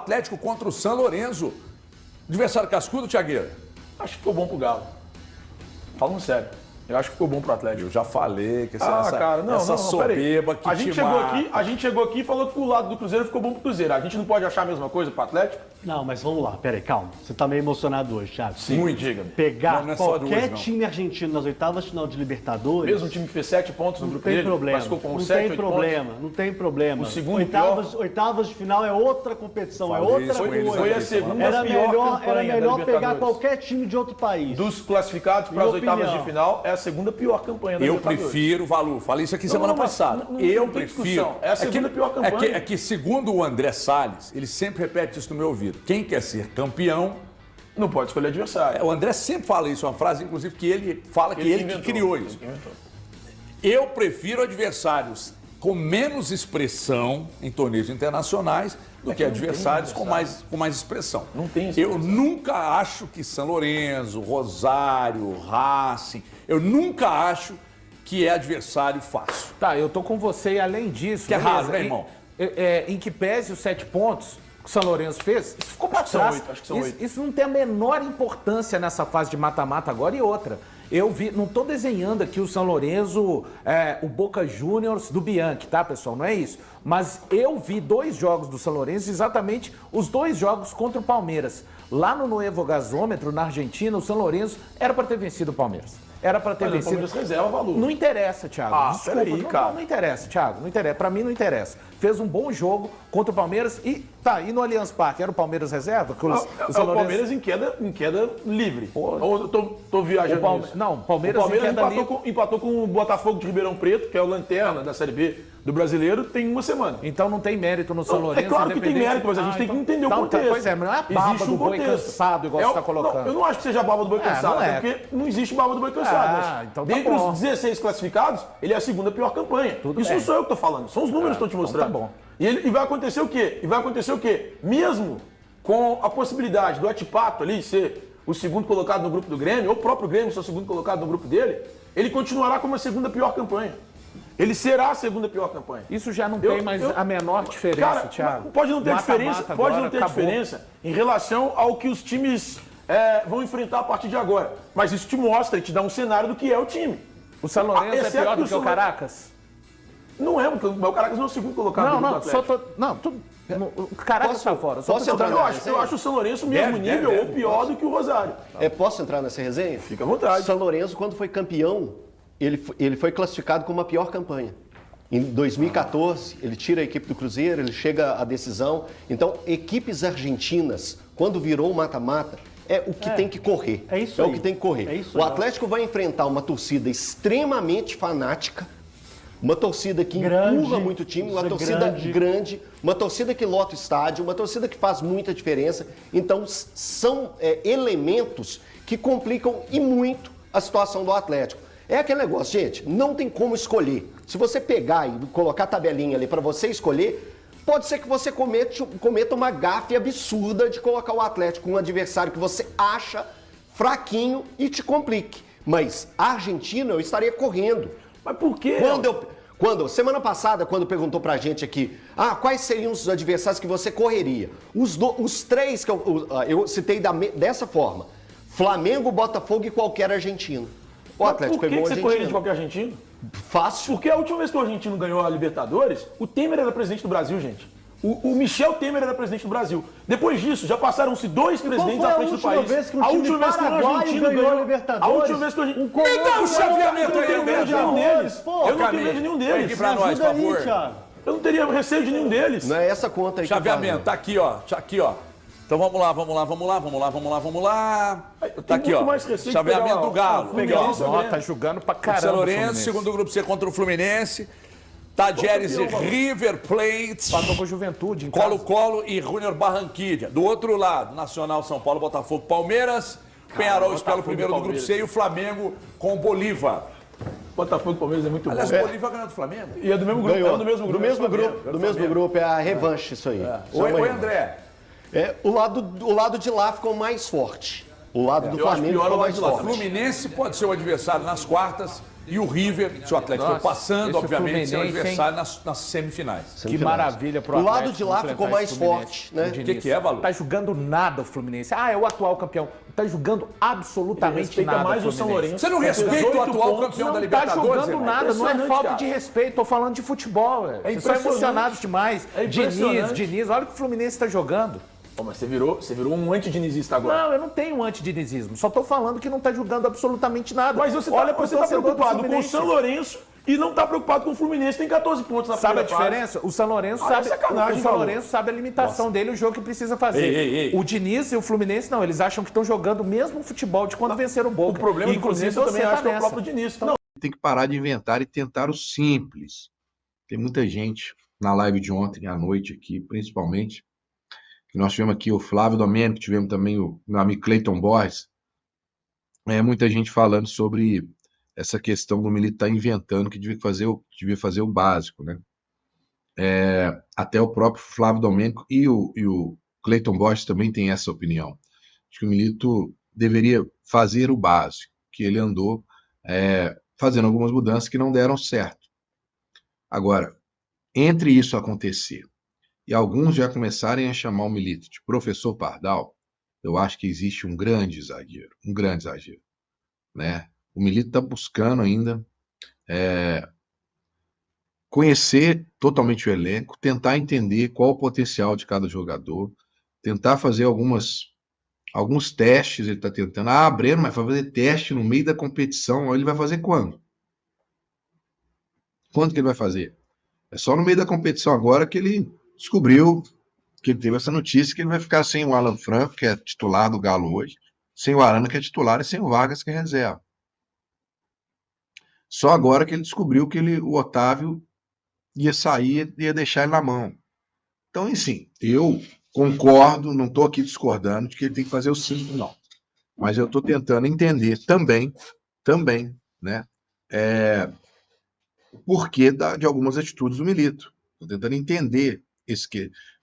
Atlético contra o San Lorenzo. Adversário cascudo, Thiagueira? Acho que ficou bom pro Galo. Falando sério. Eu acho que ficou bom pro Atlético. Eu já falei que essa soberba que a gente chegou aqui e falou que o lado do Cruzeiro ficou bom pro Cruzeiro. A gente não pode achar a mesma coisa pro Atlético? Não, mas vamos lá, peraí, calma. Você tá meio emocionado hoje, Thiago. Sim, muito, diga-me. Pegar não é só qualquer hoje, não. time argentino nas oitavas de final de Libertadores... Mesmo um time que fez 7 pontos no grupo dele, problema. mas ficou com Não 7, tem 8 problema, pontos. não tem problema. O segundo oitavas de final é outra competição, Falei é outra isso com eles, coisa. Foi a segunda Era pior campanha melhor da pegar Libertadores. qualquer time de outro país. Dos classificados para as Minha oitavas opinião. de final, é a segunda pior campanha da Eu Libertadores. prefiro, Valu, falei isso aqui semana mas passada. não Eu tem prefiro. discussão. É a segunda pior campanha. É que, segundo o André Salles, ele sempre repete isso no meu ouvido. Quem quer ser campeão. Não pode escolher adversário. O André sempre fala isso, uma frase, inclusive, que ele fala que ele que criou isso. Inventou. Eu prefiro adversários com menos expressão em torneios internacionais do que adversários com mais expressão. Não tem isso. Eu nunca acho que São Lourenço, Rosário, Racing, eu nunca acho que é adversário fácil. Tá, eu tô com você e além disso... Que é beleza, raro, né, irmão? Em que pese os 7 pontos que o São Lourenço fez, isso ficou para Acho que são trás. 8, acho que são Isso, 8. isso não tem a menor importância nessa fase de mata-mata agora. E outra, eu vi, não tô desenhando aqui o São Lourenço, o Boca Juniors do Bianchi, tá, pessoal? Não é isso. Mas eu vi 2 jogos do São Lourenço, exatamente os 2 jogos contra o Palmeiras. Lá no Nuevo Gasômetro, na Argentina, o São Lourenço era para ter vencido o Palmeiras. Era para ter Mas o vencido. Palmeiras reserva valor. Não interessa, Thiago. Ah, Desculpa, peraí, não, cara. não interessa, Thiago. Não interessa. Pra mim não interessa. Fez um bom jogo contra o Palmeiras e e no Allianz Parque era o Palmeiras reserva? Que o São o Lourenço- Palmeiras em queda livre. Ou eu tô viajando nisso? Não, Palmeiras, O Palmeiras em queda empatou com o Botafogo de Ribeirão Preto, que é o lanterna da Série B do Brasileiro, tem uma semana. Então não tem mérito no São Não, Lourenço. é claro que tem independente- mérito, mas a gente tem que entender o Então, contexto. Pois é, mas não é a baba Existe do boi contexto. cansado, igual você está colocando. Não, eu não acho que seja a baba do boi cansado, não é. até porque não existe baba do boi cansado. mas então tá dentre bom. os 16 classificados, ele é a segunda pior campanha. Tudo Isso bem. não sou eu que estou falando, são os números que estão te mostrando. tá bom. E vai acontecer o quê? Mesmo com a possibilidade do Atipato ali ser o segundo colocado no grupo do Grêmio, ou o próprio Grêmio ser o segundo colocado no grupo dele, ele continuará como a segunda pior campanha. Ele será a segunda pior campanha. Isso já não tem mais a menor diferença, Cara, Thiago. pode não ter Mata-mata diferença, agora, pode não ter acabou. diferença em relação ao que os times vão enfrentar a partir de agora. Mas isso te mostra e te dá um cenário do que é o time. O São Lourenço é Exceto pior do que o São- Caracas? Não é, porque o Caracas não é o segundo colocado Não, do não, Atlético. o Caracas está fora. Só posso tô entrar falando. Eu acho o São Lourenço o mesmo nível ou pior do que o Rosário. Posso entrar nessa resenha? Fica à vontade. São Lourenço, quando foi campeão, ele foi classificado como a pior campanha. Em 2014, ele tira a equipe do Cruzeiro, ele chega à decisão. Então, equipes argentinas, quando virou o mata-mata, é o que tem que correr. É isso o aí. que tem que correr. É isso O aí. Atlético vai enfrentar uma torcida extremamente fanática, uma torcida que Grande, empurra muito o time, uma torcida grande, uma torcida que lota o estádio, uma torcida que faz muita diferença. Então, são elementos que complicam e muito a situação do Atlético. É aquele negócio, gente, não tem como escolher. Se você pegar e colocar a tabelinha ali para você escolher, pode ser que você cometa uma gafe absurda de colocar o Atlético com um adversário que você acha fraquinho e te complique. Mas a Argentina eu estaria correndo. Mas por quê? Semana passada, quando perguntou pra gente aqui, quais seriam os adversários que você correria? Os 3 que eu citei dessa forma: Flamengo, Botafogo e qualquer argentino. O Atlético Por que pegou o você correria de argentino. qualquer argentino? Fácil. Porque a última vez que o argentino ganhou a Libertadores, o Temer era presidente do Brasil, gente. O Michel Temer era presidente do Brasil. Depois disso, já passaram-se 2 presidentes foi à a frente do última país. vez que um a time última vez que o paraguaio argentino ganhou a ganhou Libertadores? A última vez que o argentino... Me dá um chaveamento aí, Eu não tenho medo de nenhum Alberto. deles. Eu não tenho medo de nenhum Vem aqui deles. pra nós, por Ajuda aí, favor. Thiago. Eu não teria receio de nenhum deles. Não é essa conta aí que eu Chaveamento, tá aqui, ó. Então vamos lá. Tá aqui, muito ó. mais receio de Chaveamento pegar do Galo. pegar Aqui, ó. esse Ó, tá jogando pra São caramba. o Lourenço, Fluminense. segundo grupo C contra o Fluminense. Tadieres e River Plate. Empatou com a Juventude em casa. Colo-Colo e Júnior Barranquilla. Do outro lado, Nacional, São Paulo, Botafogo, Palmeiras. Penharol espera o Botafogo primeiro e do grupo Palmeiras. C e o Flamengo com o Bolívar. Botafogo e Palmeiras é muito Aliás, bom. o Bolívar ganhou do Flamengo. E é do mesmo grupo. Ganhou. É do mesmo grupo. Do mesmo grupo, é a revanche isso aí. Oi, André. O lado de lá ficou mais forte. O lado do eu acho Flamengo pior ficou o lado mais de lá. O forte. Fluminense pode ser o adversário nas quartas E o River, se o Atlético Nossa, for passando, esse obviamente, seu Fluminense, adversário nas semifinais. Que maravilha pro O Atlético. lado de lá enfrentar ficou esse mais Fluminense, forte, né? o Diniz. Que é, Valu? Tá jogando nada o Fluminense. Ah, é o atual campeão. Não tá jogando absolutamente Respeita nada mais o São Fluminense. Lourenço. Você não com respeita o 18 atual pontos. campeão da Não tá Libertadores? jogando irmão? nada, não é Impressionante, falta cara. de respeito. Tô falando de futebol, velho. É Vocês estão impressionante. emocionados demais. É impressionante. Diniz, olha o que o Fluminense tá jogando. Pô, mas você virou um antidinizista agora. Não, eu não tenho antidinizismo. Só tô falando que não tá jogando absolutamente nada. Mas você olha tá, pro você tá torcedor do preocupado com o Fluminense. São Lourenço e não tá preocupado com o Fluminense, tem 14 pontos na Sabe a primeira fase. diferença? O São Lourenço Ah, sabe. é sacanagem, O São Paulo. Lourenço sabe a limitação dele, o jogo que precisa fazer. Ei. O Diniz e o Fluminense não, eles acham que estão jogando o mesmo futebol de quando venceram o Boca. O problema do Inclusive, Fluminense eu também você acho que é o nessa. próprio Diniz. Não, Tem que parar de inventar e tentar o simples. Tem muita gente na live de ontem à noite aqui, principalmente, que nós tivemos aqui o Flávio Domênico, tivemos também o meu amigo Cleiton Borges, muita gente falando sobre essa questão do Milito estar inventando que devia fazer o básico, né? Até o próprio Flávio Domênico e o Cleiton Borges também tem essa opinião. Acho que o Milito deveria fazer o básico, que ele andou fazendo algumas mudanças que não deram certo. Agora, entre isso acontecer e alguns já começarem a chamar o Milito de professor Pardal, eu acho que existe um grande exagero, né? O Milito está buscando ainda conhecer totalmente o elenco, tentar entender qual o potencial de cada jogador, tentar fazer alguns testes, ele está tentando. Ah, Breno, mas vai fazer teste no meio da competição, ele vai fazer quando? Quando que ele vai fazer? É só no meio da competição agora que ele descobriu, que ele teve essa notícia, que ele vai ficar sem o Alan Franco, que é titular do Galo hoje, sem o Arana, que é titular, e sem o Vargas, que é reserva. Só agora que ele descobriu que o Otávio ia sair e ia deixar ele na mão. Então, enfim, eu concordo, não estou aqui discordando de que ele tem que fazer o simples, não. Mas eu estou tentando entender também, né, o porquê de algumas atitudes do Milito. Estou tentando entender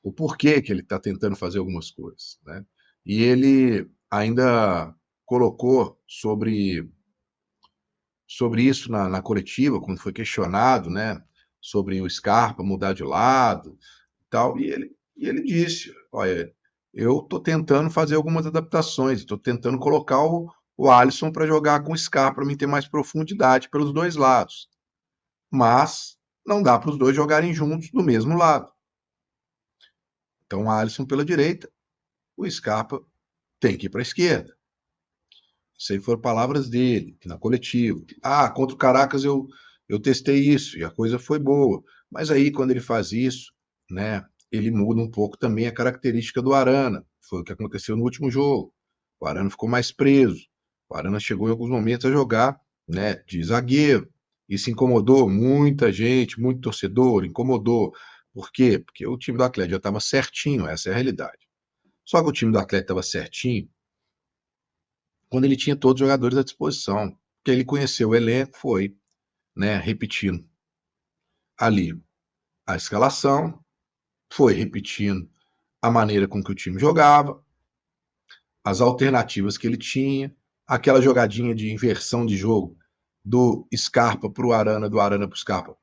o porquê que ele está tentando fazer algumas coisas, né? E ele ainda colocou sobre isso na coletiva, quando foi questionado, né, sobre o Scarpa mudar de lado e tal, e ele disse, olha, eu estou tentando fazer algumas adaptações, estou tentando colocar o Alisson para jogar com o Scarpa, para mim ter mais profundidade pelos dois lados, mas não dá para os dois jogarem juntos do mesmo lado. Então o Alisson pela direita, o Scarpa tem que ir para a esquerda. Isso aí foram palavras dele, na coletiva. Ah, contra o Caracas eu testei isso e a coisa foi boa. Mas aí, quando ele faz isso, né, ele muda um pouco também a característica do Arana. Foi o que aconteceu no último jogo. O Arana ficou mais preso. O Arana chegou em alguns momentos a jogar, né, de zagueiro. Isso incomodou muita gente, muito torcedor, incomodou. Por quê? Porque o time do Atlético já estava certinho, essa é a realidade. Só que o time do Atlético estava certinho quando ele tinha todos os jogadores à disposição. Porque ele conheceu o elenco, foi, né, repetindo ali a escalação, foi repetindo a maneira com que o time jogava, as alternativas que ele tinha, aquela jogadinha de inversão de jogo do Scarpa para o Arana, do Arana para o Scarpa,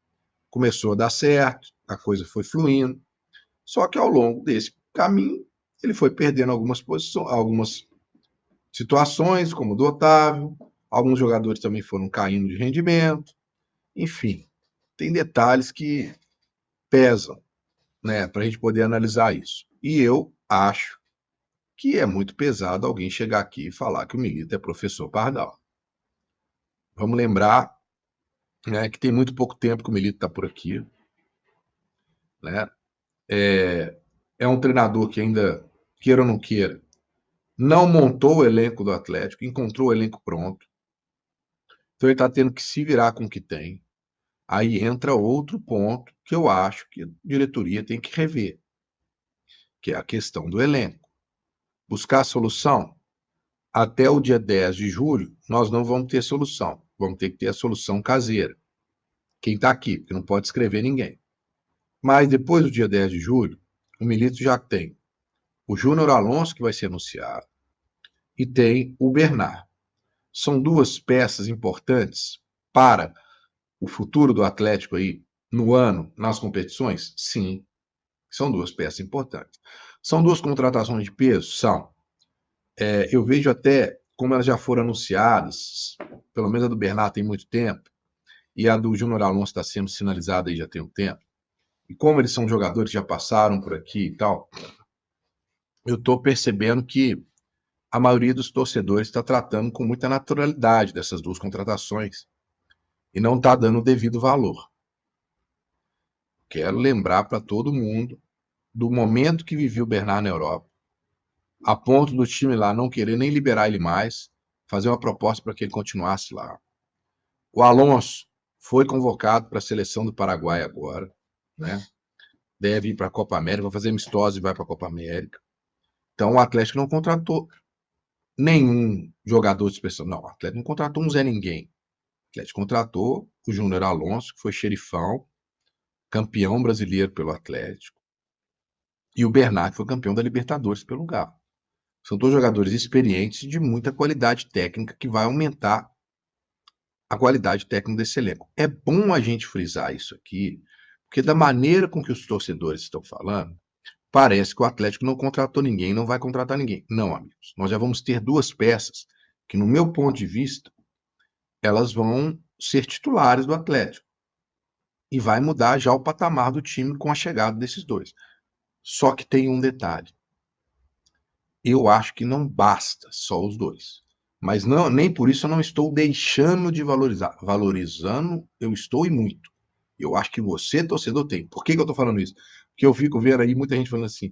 começou a dar certo, a coisa foi fluindo, só que ao longo desse caminho ele foi perdendo algumas situações, como o do Otávio, alguns jogadores também foram caindo de rendimento, enfim, tem detalhes que pesam, né, para a gente poder analisar isso. E eu acho que é muito pesado alguém chegar aqui e falar que o Milito é professor Pardal. Vamos lembrar, né, que tem muito pouco tempo que o Milito está por aqui, né? É um treinador que ainda, queira ou não queira, não montou o elenco do Atlético, encontrou o elenco pronto. Então ele está tendo que se virar com o que tem. Aí entra outro ponto que eu acho que a diretoria tem que rever, que é a questão do elenco. Buscar solução. Até o dia 10 de julho, nós não vamos ter solução. Vamos ter que ter a solução caseira. Quem está aqui, porque não pode escrever ninguém. Mas depois do dia 10 de julho, o Milito já tem o Júnior Alonso, que vai ser anunciado, e tem o Bernard. São duas peças importantes para o futuro do Atlético aí no ano, nas competições? Sim. São duas peças importantes. São duas contratações de peso? São. Eu vejo até como elas já foram anunciadas, pelo menos a do Bernard tem muito tempo, e a do Júnior Alonso está sendo sinalizada aí já tem um tempo. E como eles são jogadores que já passaram por aqui e tal, eu estou percebendo que a maioria dos torcedores está tratando com muita naturalidade dessas duas contratações e não está dando o devido valor. Quero lembrar para todo mundo do momento que vivia o Bernard na Europa, a ponto do time lá não querer nem liberar ele mais, fazer uma proposta para que ele continuasse lá. O Alonso foi convocado para a seleção do Paraguai agora, né? Deve ir para a Copa América, vai fazer amistosa e vai para a Copa América. Então o Atlético não contratou nenhum jogador de expressão. Não, o Atlético não contratou um Zé Ninguém. O Atlético contratou o Júnior Alonso, que foi xerifão, campeão brasileiro pelo Atlético, e o Bernard, que foi campeão da Libertadores pelo Galo. São dois jogadores experientes de muita qualidade técnica que vai aumentar a qualidade técnica desse elenco. É bom a gente frisar isso aqui, porque da maneira com que os torcedores estão falando, parece que o Atlético não contratou ninguém, não vai contratar ninguém. Não, amigos. Nós já vamos ter duas peças que, no meu ponto de vista, elas vão ser titulares do Atlético. E vai mudar já o patamar do time com a chegada desses dois. Só que tem um detalhe. Eu acho que não basta só os dois. Mas não, nem por isso eu não estou deixando de valorizar. Valorizando, eu estou e muito. Eu acho que você, torcedor, tem. Por que eu estou falando isso? Porque eu fico vendo aí muita gente falando assim,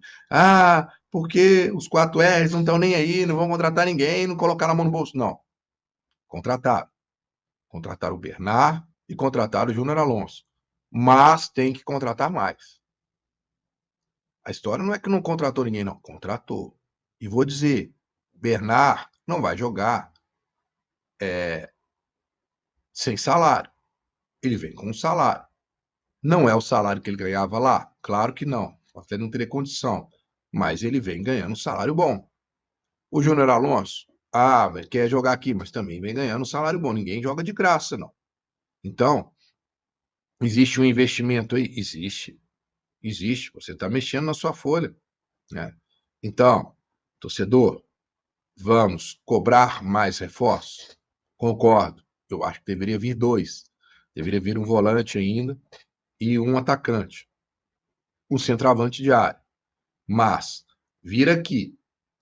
porque os 4 R's não estão nem aí, não vão contratar ninguém, não colocaram a mão no bolso. Não. Contrataram. Contrataram o Bernard e contrataram o Júnior Alonso. Mas tem que contratar mais. A história não é que não contratou ninguém, não. Contratou. E vou dizer, Bernard não vai jogar sem salário. Ele vem com um salário. Não é o salário que ele ganhava lá? Claro que não. Até não teria condição. Mas ele vem ganhando um salário bom. O Júnior Alonso, quer jogar aqui, mas também vem ganhando um salário bom. Ninguém joga de graça, não. Então, existe um investimento aí? Existe. Existe. Você está mexendo na sua folha, né? Então, torcedor, vamos cobrar mais reforços? Concordo. Eu acho que deveria vir 2. Deveria vir um volante ainda e um atacante. Um centroavante de área. Mas vir aqui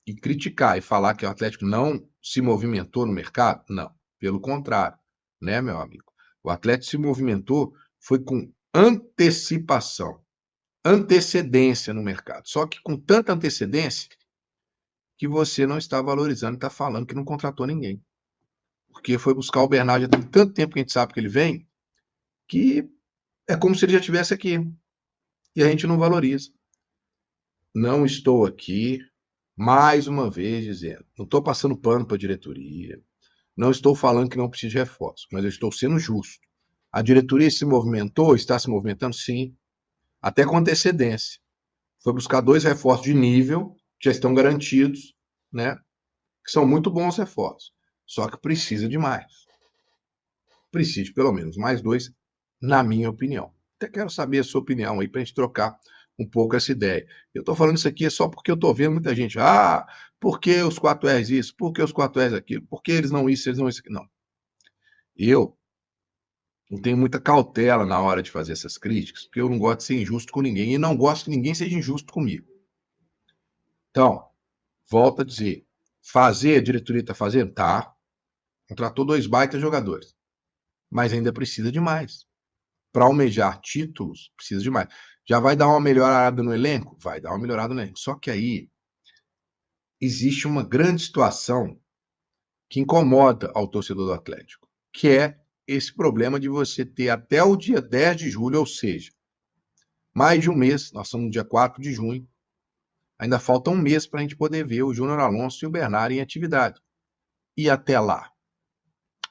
e criticar e falar que o Atlético não se movimentou no mercado? Não. Pelo contrário, né, meu amigo? O Atlético se movimentou foi com antecipação, antecedência no mercado. Só que com tanta antecedência que você não está valorizando e está falando que não contratou ninguém. Porque foi buscar o Bernard, já tem tanto tempo que a gente sabe que ele vem, que é como se ele já estivesse aqui. E a gente não valoriza. Não estou aqui, mais uma vez, dizendo, não estou passando pano para a diretoria, não estou falando que não precisa de reforço, mas eu estou sendo justo. A diretoria se movimentou, está se movimentando? Sim, até com antecedência. Foi buscar 2 reforços de nível, que já estão garantidos, né? Que são muito bons reforços. Só que precisa de mais. Precisa de pelo menos mais 2, na minha opinião. Até quero saber a sua opinião aí, para a gente trocar um pouco essa ideia. Eu estou falando isso aqui só porque eu estou vendo muita gente. Por que os 4 R's isso? Por que os 4 R's aquilo? Por que eles não isso, eles não isso? Não. Eu não tenho muita cautela na hora de fazer essas críticas, porque eu não gosto de ser injusto com ninguém e não gosto que ninguém seja injusto comigo. Então, volto a dizer, a diretoria está fazendo? Tá. Contratou 2 baitas jogadores. Mas ainda precisa de mais. Para almejar títulos, precisa de mais. Já vai dar uma melhorada no elenco? Vai dar uma melhorada no elenco. Só que aí existe uma grande situação que incomoda ao torcedor do Atlético, que é esse problema de você ter até o dia 10 de julho, ou seja, mais de um mês, nós estamos no dia 4 de junho, ainda falta um mês para a gente poder ver o Júnior Alonso e o Bernard em atividade. E até lá,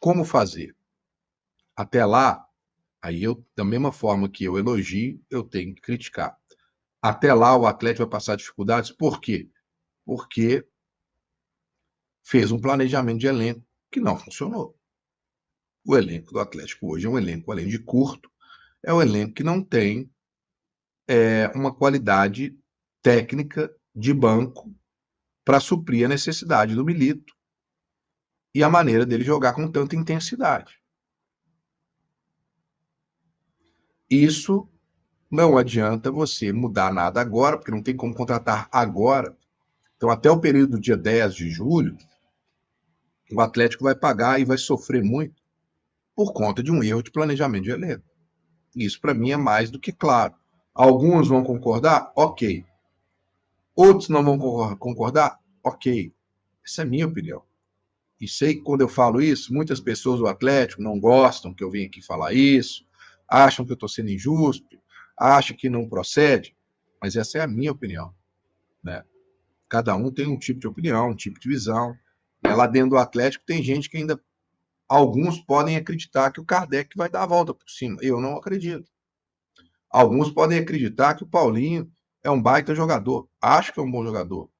como fazer? Até lá, aí eu, da mesma forma que eu elogio, eu tenho que criticar. Até lá o Atlético vai passar dificuldades, por quê? Porque fez um planejamento de elenco que não funcionou. o elenco do Atlético hoje é um elenco, além de curto, é um elenco que não tem uma qualidade técnica de banco para suprir a necessidade do Milito e a maneira dele jogar com tanta intensidade. Isso não adianta você mudar nada agora, porque não tem como contratar agora. Então, até o período do dia 10 de julho, o Atlético vai pagar e vai sofrer muito por conta de um erro de planejamento de elenco. Isso, para mim, é mais do que claro. Alguns vão concordar? Ok. Outros não vão concordar? Ok. Essa é a minha opinião. E sei que quando eu falo isso, muitas pessoas do Atlético não gostam que eu venha aqui falar isso, acham que eu estou sendo injusto, acham que não procede, mas essa é a minha opinião, né? Cada um tem um tipo de opinião, um tipo de visão. Lá dentro do Atlético tem gente que ainda, alguns podem acreditar que o Kardec vai dar a volta por cima. Eu não acredito. Alguns podem acreditar que o Paulinho é um baita jogador. Acho que é um bom jogador.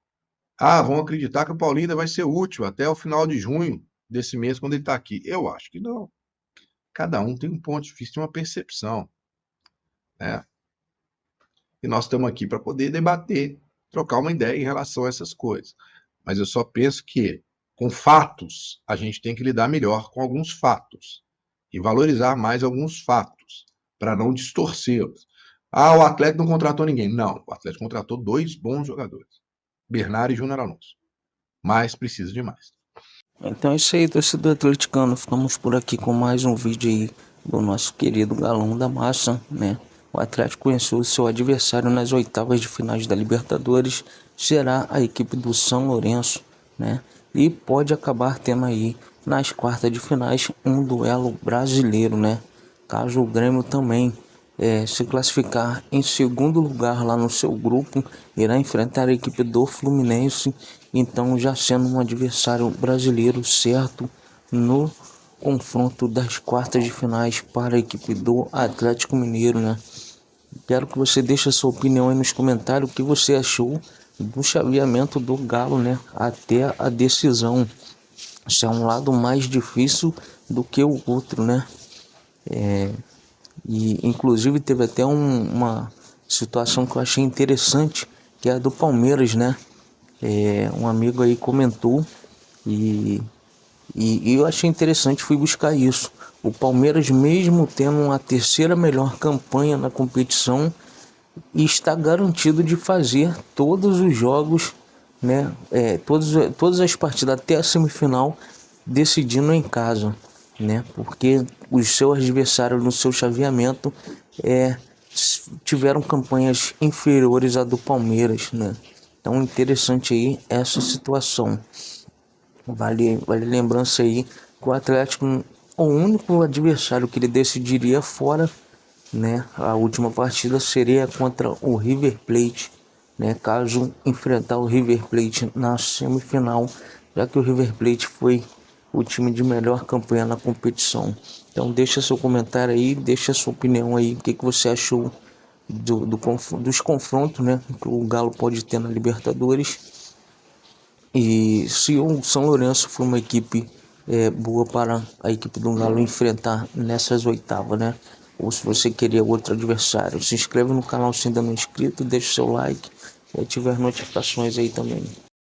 Vão acreditar que o Paulinho ainda vai ser útil até o final de junho desse mês, quando ele está aqui. Eu acho que não. Cada um tem um ponto de vista, uma percepção, né? E nós estamos aqui para poder debater, trocar uma ideia em relação a essas coisas. Mas eu só penso que, com fatos, a gente tem que lidar melhor com alguns fatos e valorizar mais alguns fatos, para não distorcê-los. O Atlético não contratou ninguém. Não, o Atlético contratou 2 bons jogadores, Bernard e Júnior Alonso. Mas precisa de mais. Então é isso aí, torcedor atleticano. Ficamos por aqui com mais um vídeo aí do nosso querido Galão da Massa, né? O Atlético conheceu o seu adversário nas oitavas de finais da Libertadores. Será a equipe do São Lourenço, né? E pode acabar tendo aí nas quartas de finais um duelo brasileiro, né? Caso o Grêmio também se classificar em segundo lugar lá no seu grupo, irá enfrentar a equipe do Fluminense, então já sendo um adversário brasileiro certo no confronto das quartas de finais para a equipe do Atlético Mineiro, né? Quero que você deixe a sua opinião aí nos comentários, o que você achou do chaveamento do Galo, né, até a decisão. Se é um lado mais difícil do que o outro, né? E inclusive teve até uma situação que eu achei interessante, que é a do Palmeiras, né? Um amigo aí comentou e eu achei interessante, fui buscar isso. O Palmeiras, mesmo tendo a terceira melhor campanha na competição, está garantido de fazer todos os jogos, né? Todas as partidas até a semifinal decidindo em casa, né? Porque os seus adversários no seu chaveamento tiveram campanhas inferiores à do Palmeiras, né? Então interessante aí essa situação. Vale lembrança aí que o Atlético, o único adversário que ele decidiria fora, né, a última partida seria contra o River Plate, né, caso enfrentar o River Plate na semifinal, já que o River Plate foi o time de melhor campanha na competição. Então deixa seu comentário aí, deixa sua opinião aí, o que você achou dos confrontos, né, que o Galo pode ter na Libertadores. E se o São Lourenço for uma equipe boa para a equipe do Galo enfrentar nessas oitavas, né? Ou se você queria outro adversário, se inscreve no canal se ainda não é inscrito, deixa o seu like e ative as notificações aí também.